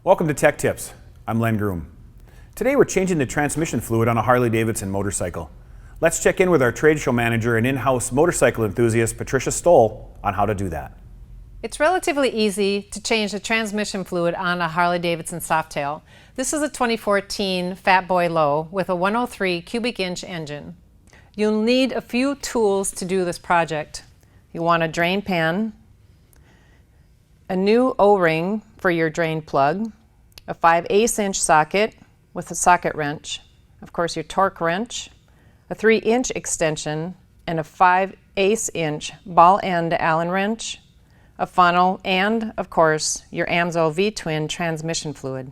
Welcome to Tech Tips. I'm Len Groom. Today we're changing the transmission fluid on a Harley Davidson motorcycle. Let's check in with our trade show manager and in-house motorcycle enthusiast, Patricia Stoll, on how to do that. It's relatively easy to change the transmission fluid on a Harley Davidson Softail. This is a 2014 Fat Boy Low with a 103 cubic inch engine. You'll need a few tools to do this project. You want a drain pan, a new O-ring for your drain plug, a 5/8 inch socket with a socket wrench, of course your torque wrench, a 3-inch extension, and a 5/8 inch ball end Allen wrench, a funnel, and of course your AMSO V-twin transmission fluid.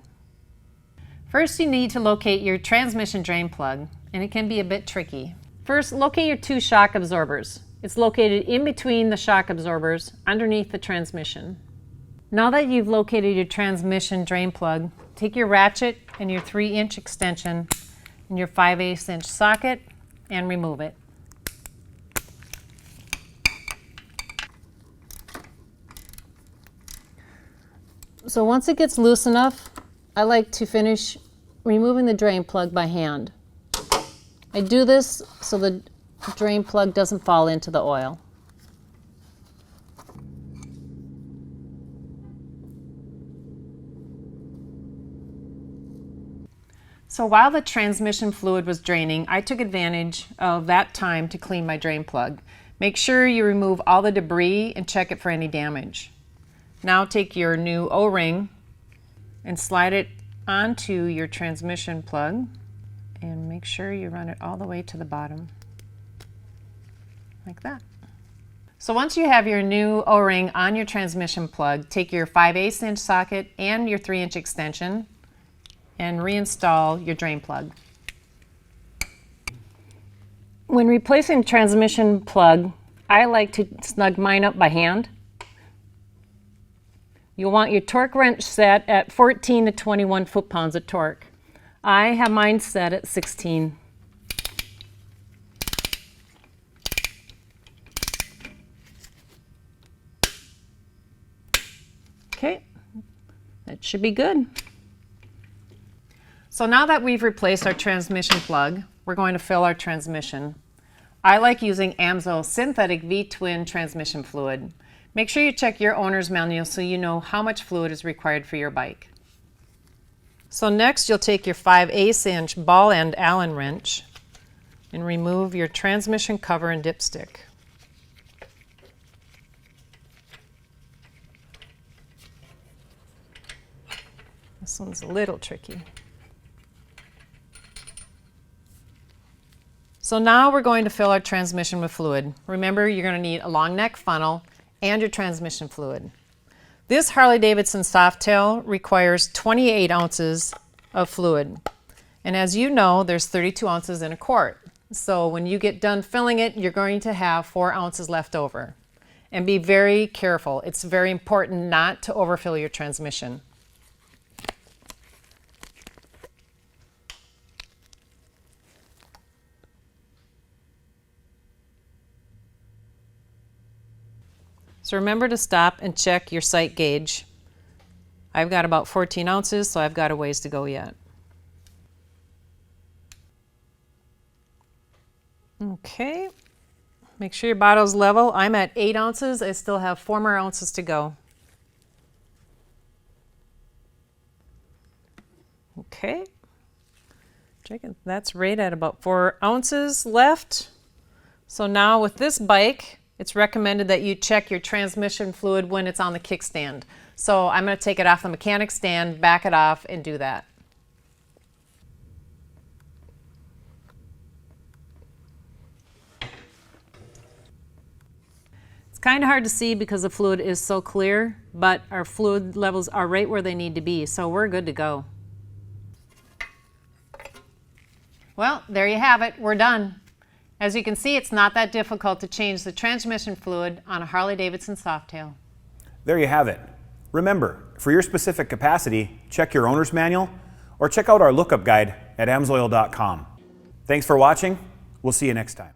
First you need to locate your transmission drain plug, and it can be a bit tricky. First, locate your two shock absorbers. It's located in between the shock absorbers underneath the transmission. Now that you've located your transmission drain plug, take your ratchet and your 3-inch extension and your 5/8 inch socket and remove it. So once it gets loose enough, I like to finish removing the drain plug by hand. I do this so the drain plug doesn't fall into the oil. So while the transmission fluid was draining, I took advantage of that time to clean my drain plug. Make sure you remove all the debris and check it for any damage. Now take your new O-ring and slide it onto your transmission plug and make sure you run it all the way to the bottom, like that. So once you have your new O-ring on your transmission plug, take your 5/8 inch socket and your 3-inch extension and reinstall your drain plug. When replacing the transmission plug, I like to snug mine up by hand. You'll want your torque wrench set at 14 to 21 foot-pounds of torque. I have mine set at 16. Okay, that should be good. So now that we've replaced our transmission plug, we're going to fill our transmission. I like using AMSO synthetic V-twin transmission fluid. Make sure you check your owner's manual so you know how much fluid is required for your bike. So next you'll take your 5/8 inch ball end Allen wrench and remove your transmission cover and dipstick. This one's a little tricky. So now we're going to fill our transmission with fluid. Remember, you're going to need a long neck funnel and your transmission fluid. This Harley Davidson Softail requires 28 ounces of fluid. And as you know, there's 32 ounces in a quart. So when you get done filling it, you're going to have 4 ounces left over. And be very careful. It's very important not to overfill your transmission. So remember to stop and check your sight gauge. I've got about 14 ounces, so I've got a ways to go yet. Okay, make sure your bottle's level. I'm at 8 ounces. I still have 4 more ounces to go. Okay, check it. That's right at about 4 ounces left. So now with this bike, it's recommended that you check your transmission fluid when it's on the kickstand. So I'm going to take it off the mechanic stand, back it off, and do that. It's kind of hard to see because the fluid is so clear, but our fluid levels are right where they need to be, so we're good to go. Well, there you have it. We're done. As you can see, it's not that difficult to change the transmission fluid on a Harley Davidson Softail. There you have it. Remember, for your specific capacity, check your owner's manual or check out our lookup guide at amsoil.com. Thanks for watching. We'll see you next time.